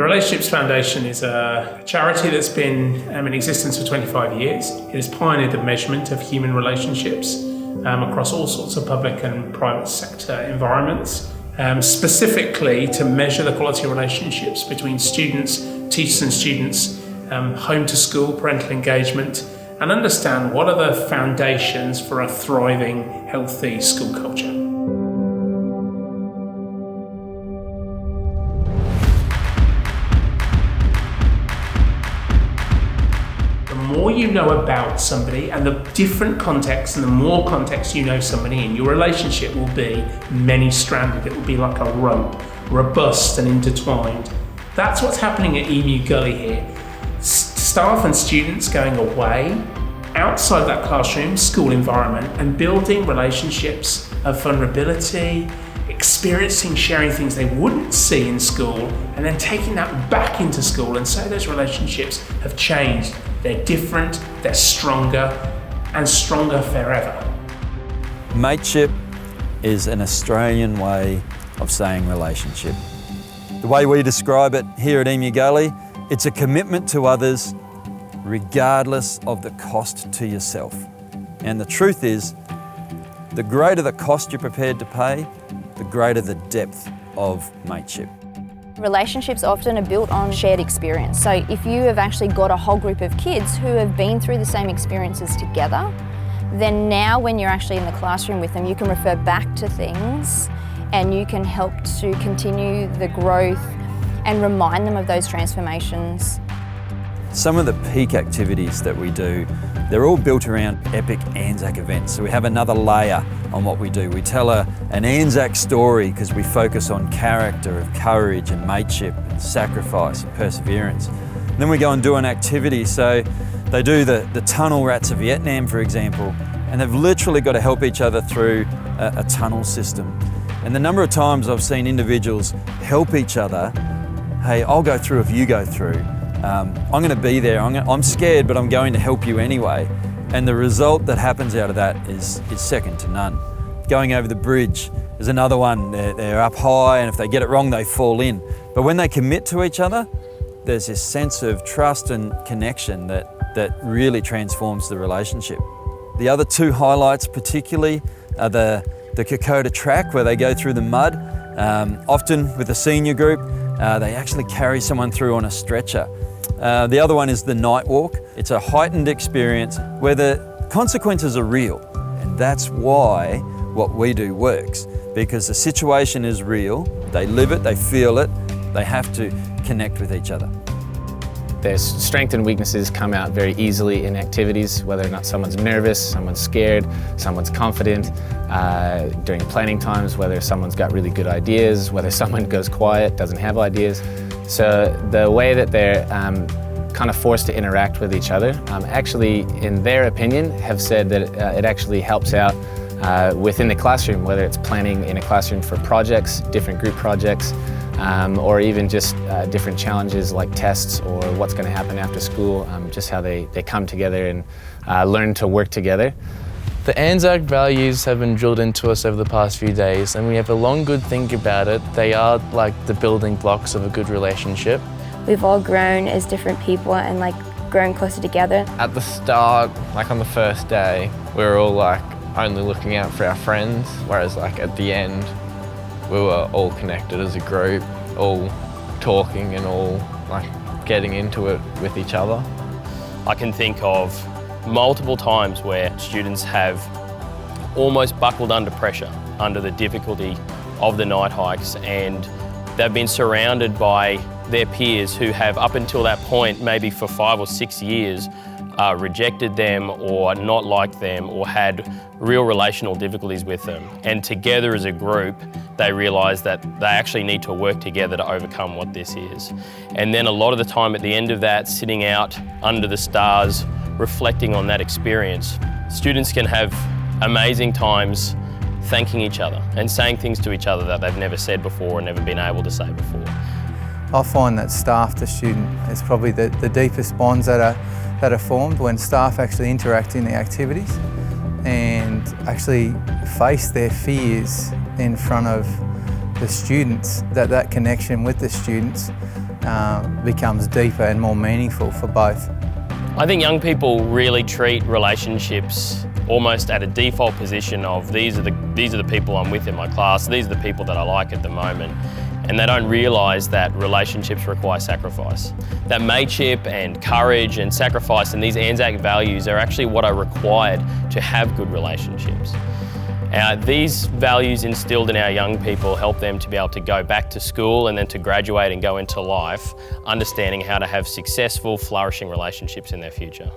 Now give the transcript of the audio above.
The Relationships Foundation is a charity that's been in existence for 25 years. It has pioneered the measurement of human relationships across all sorts of public and private sector environments, specifically to measure the quality of relationships between students, teachers and students, home to school, parental engagement, and understand what are the foundations for a thriving, healthy school culture. The more you know about somebody and the different contexts and the more context you know somebody in, your relationship will be many-stranded. It will be like a rope, robust and intertwined. That's what's happening at Emu Gully here. Staff and students going away outside that classroom, school environment, and building relationships of vulnerability, experiencing, sharing things they wouldn't see in school, and then taking that back into school. And so those relationships have changed. They're different, they're stronger, and stronger forever. Mateship is an Australian way of saying relationship. The way we describe it here at Emu Gully, it's a commitment to others regardless of the cost to yourself. And the truth is, the greater the cost you're prepared to pay, the greater the depth of mateship. Relationships often are built on shared experience. So if you have actually got a whole group of kids who have been through the same experiences together, then now when you're actually in the classroom with them, you can refer back to things and you can help to continue the growth and remind them of those transformations. Some of the peak activities that we do, they're all built around epic Anzac events. So we have another layer on what we do. We tell an Anzac story because we focus on character of courage and mateship, and sacrifice and perseverance. And then we go and do an activity. So they do the tunnel rats of Vietnam, for example, and they've literally got to help each other through a tunnel system. And the number of times I've seen individuals help each other, hey, I'll go through if you go through. I'm going to be there, I'm scared, but I'm going to help you anyway. And the result that happens out of that is second to none. Going over the bridge is another one. They're up high, and if they get it wrong, they fall in. But when they commit to each other, there's this sense of trust and connection that really transforms the relationship. The other two highlights particularly are the Kokoda track, where they go through the mud. Often with the senior group, they actually carry someone through on a stretcher. The other one is the night walk. It's a heightened experience where the consequences are real. And that's why what we do works, because the situation is real, they live it, they feel it, they have to connect with each other. Their strengths and weaknesses come out very easily in activities, whether or not someone's nervous, someone's scared, someone's confident, during planning times, whether someone's got really good ideas, whether someone goes quiet, doesn't have ideas. So the way that they're kind of forced to interact with each other, actually, in their opinion, have said that it actually helps out within the classroom, whether it's planning in a classroom for projects, different group projects, or even just different challenges like tests or what's going to happen after school, just how they come together and learn to work together. The Anzac values have been drilled into us over the past few days, and we have a long good think about it. They are like the building blocks of a good relationship. We've all grown as different people and grown closer together. At the start, on the first day, we were all only looking out for our friends, whereas at the end, we were all connected as a group, all talking and all getting into it with each other. I can think of multiple times where students have almost buckled under pressure, under the difficulty of the night hikes, and they've been surrounded by their peers who have, up until that point, maybe for 5 or 6 years, rejected them or not liked them or had real relational difficulties with them. And together as a group, they realise that they actually need to work together to overcome what this is. And then a lot of the time at the end of that, sitting out under the stars, reflecting on that experience, students can have amazing times thanking each other and saying things to each other that they've never said before or never been able to say before. I find that staff to student is probably the deepest bonds that are formed when staff actually interact in the activities and actually face their fears in front of the students. That connection with the students becomes deeper and more meaningful for both. I think young people really treat relationships almost at a default position of these are the people I'm with in my class, these are the people that I like at the moment. And they don't realise that relationships require sacrifice. That mateship and courage and sacrifice and these Anzac values are actually what are required to have good relationships. These values instilled in our young people help them to be able to go back to school and then to graduate and go into life, understanding how to have successful, flourishing relationships in their future.